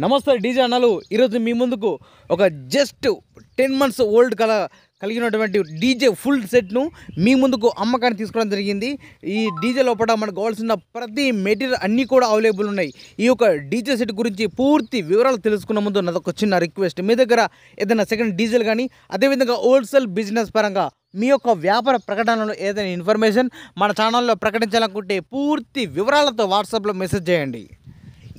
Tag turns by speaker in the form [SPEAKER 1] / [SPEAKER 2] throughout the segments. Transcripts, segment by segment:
[SPEAKER 1] నమస్తే డీజే అన్నలు. ఈరోజు మీ ముందుకు ఒక జస్ట్ 10 months ఓల్డ్ కలిగినటువంటి డీజే ఫుల్ సెట్ను మీ ముందుకు అమ్మకాన్ని తీసుకోవడం జరిగింది. ఈ డీజే లోపల మనకు కావాల్సిన ప్రతి మెటీరియల్ అన్నీ కూడా అవైలబుల్ ఉన్నాయి. ఈ యొక్క డీజే సెట్ గురించి పూర్తి వివరాలు తెలుసుకున్న ముందు నాదొక చిన్న రిక్వెస్ట్, మీ దగ్గర ఏదైనా సెకండ్ డీజేలు కానీ అదేవిధంగా హోల్సేల్ బిజినెస్ పరంగా మీ యొక్క వ్యాపార ప్రకటనలో ఏదైనా ఇన్ఫర్మేషన్ మన ఛానల్లో ప్రకటించాలనుకుంటే పూర్తి వివరాలతో వాట్సాప్లో మెసేజ్ చేయండి.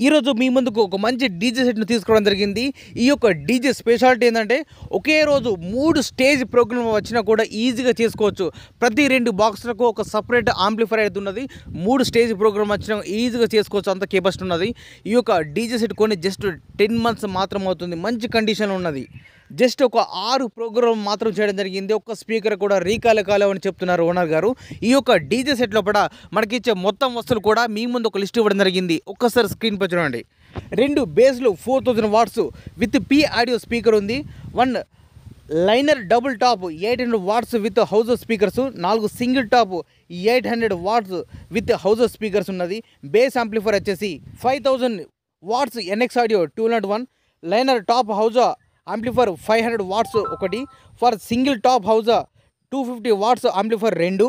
[SPEAKER 1] ఈరోజు మీ ముందుకు ఒక మంచి డీజే సెట్ను తీసుకోవడం జరిగింది. ఈ యొక్క డీజే స్పెషాలిటీ ఏంటంటే ఒకే రోజు 3 స్టేజ్ ప్రోగ్రామ్ వచ్చినా కూడా ఈజీగా చేసుకోవచ్చు. ప్రతి 2 బాక్సులకు ఒక సపరేట్ ఆంప్లిఫైర్ అయితే ఉన్నది. 3 స్టేజ్ ప్రోగ్రామ్ వచ్చినా ఈజీగా చేసుకోవచ్చు, అంత కెపాసిటీ ఉన్నది. ఈ యొక్క డీజే సెట్ కొని జస్ట్ 10 months మాత్రం అవుతుంది. మంచి కండిషన్లో ఉన్నది. జస్ట్ ఒక 6 ప్రోగ్రామ్ మాత్రం చేయడం జరిగింది. ఒక్క స్పీకర్ కూడా రీకాల్ కాలేవని చెప్తున్నారు ఓనర్ గారు. ఈ యొక్క డీజే సెట్ లోపల మనకిచ్చే మొత్తం వస్తువులు కూడా మీ ముందు ఒక లిస్ట్ ఇవ్వడం జరిగింది. ఒక్కసారి స్క్రీన్ పై చూడండి. 2 బేస్లు 4000 watts with P audio speaker ఉంది. 1 liner double top 800 watts with house speakers, 4 single top 800 watts with house speakers ఉన్నది. బేస్ యాంప్లిఫైర్ వచ్చేసి 5000 watts NX audio 201, liner top హౌజా ఆంప్లిఫైర్ 500 watts ఒకటి, ఫర్ సింగిల్ టాప్ హౌజా 250 watts amplifier 2,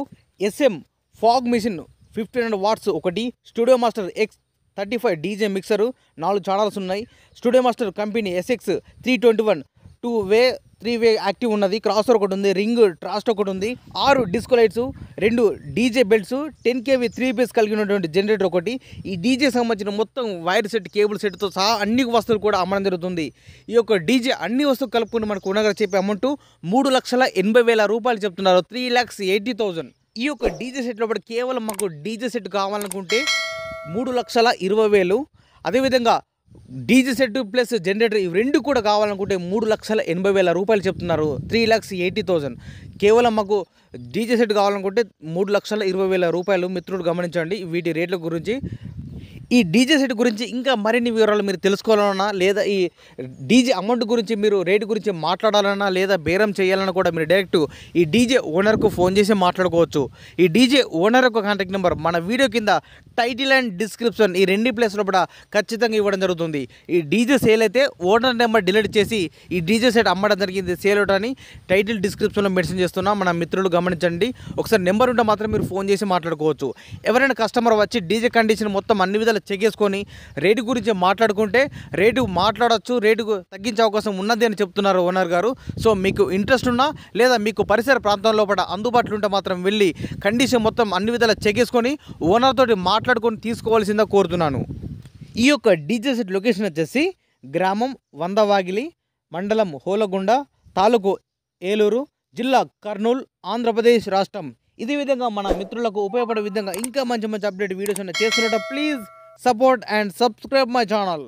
[SPEAKER 1] SM fog machine 1500 watts ఒకటి, studio master X35 DJ mixer 4 channels ఉన్నాయి. Studio master company SX 321 2 వే 3 వే active ఉన్నది. Crosser ఒకటి ఉంది, రింగ్ ట్రాస్ట్ ఒకటి ఉంది, 6 disco lights, 2 DJ belts, 10 kV 3 phase కలిగినటువంటి జనరేటర్ ఒకటి. ఈ డీజే సంబంధించిన మొత్తం వైర్ సెట్, కేబుల్ సెట్తో సహా అన్ని వస్తువులు కూడా అమ్మడం జరుగుతుంది. ఈ యొక్క డీజే అన్ని వస్తువులు కలుపుకుని మనకు ఉన్నగా చెప్పే అమౌంట్ 3,80,000 రూపాయలు చెప్తున్నారు. 3,80,000. ఈ యొక్క డీజే సెట్ లోపల కేవలం మాకు డీజే సెట్ కావాలనుకుంటే 3,20,000. అదేవిధంగా డీజే సెట్ ప్లస్ జనరేటర్ ఇవి 2 కూడా కావాలనుకుంటే 3,80,000 రూపాయలు చెప్తున్నారు. 3,80,000. కేవలం మాకు డీజే సెట్ కావాలనుకుంటే 3,20,000 రూపాయలు. మిత్రులు గమనించండి వీటి రేట్ల గురించి. ఈ డీజే సెట్ గురించి ఇంకా మరిన్ని వివరాలు మీరు తెలుసుకోవాలన్నా, లేదా ఈ డీజే అమౌంట్ గురించి మీరు రేటు గురించి మాట్లాడాలన్నా, లేదా బేరం చేయాలన్నా కూడా మీరు డైరెక్ట్ ఈ డీజే ఓనర్కు ఫోన్ చేసి మాట్లాడుకోవచ్చు. ఈ డీజే ఓనర్ యొక్క కాంటాక్ట్ నెంబర్ మన వీడియో కింద టైటిల్ అండ్ డిస్క్రిప్షన్ ఈ 2 ప్లేస్లో కూడా ఖచ్చితంగా ఇవ్వడం జరుగుతుంది. ఈ డీజే సేల్ అయితే ఓనర్ నెంబర్ డిలీట్ చేసి ఈ డీజే సెట్ అమ్మడం జరిగింది, సేల్ అవుట్ అని టైటిల్ డిస్క్రిప్షన్లో మెన్షన్ చేస్తున్నా. మన మిత్రులు గమనించండి. ఒకసారి నెంబర్ ఉంటే మాత్రం మీరు ఫోన్ చేసి మాట్లాడుకోవచ్చు. ఎవరైనా కస్టమర్ వచ్చి డీజే కండిషన్ మొత్తం అన్ని విధాలు చెక్ చేసుకొని రేటు గురించి మాట్లాడుకుంటే రేటు మాట్లాడచ్చు, రేటు తగ్గించే అవకాశం ఉన్నది అని చెప్తున్నారు ఓనర్ గారు. సో మీకు ఇంట్రెస్ట్ ఉన్నా లేదా మీకు పరిసర ప్రాంతంలో కూడా అందుబాటులో ఉంటే మాత్రం వెళ్ళి కండిషన్ మొత్తం అన్ని విధాలు చెక్ చేసుకొని ఓనర్ తోటి మాట్లాడుకొని తీసుకోవాల్సిందా కోరుతున్నాను. ఈ యొక్క డీజే సెట్ లొకేషన్ వచ్చేసి గ్రామం వందవాగిలి, మండలం హోలగుండ, తాలూకు ఏలూరు, జిల్లా కర్నూలు, ఆంధ్రప్రదేశ్ రాష్ట్రం. ఇదే విధంగా మన మిత్రులకు ఉపయోగపడే విధంగా ఇంకా మంచి మంచి అప్డేట్ వీడియోస్ చేస్తున్నట్టు please support and subscribe my channel.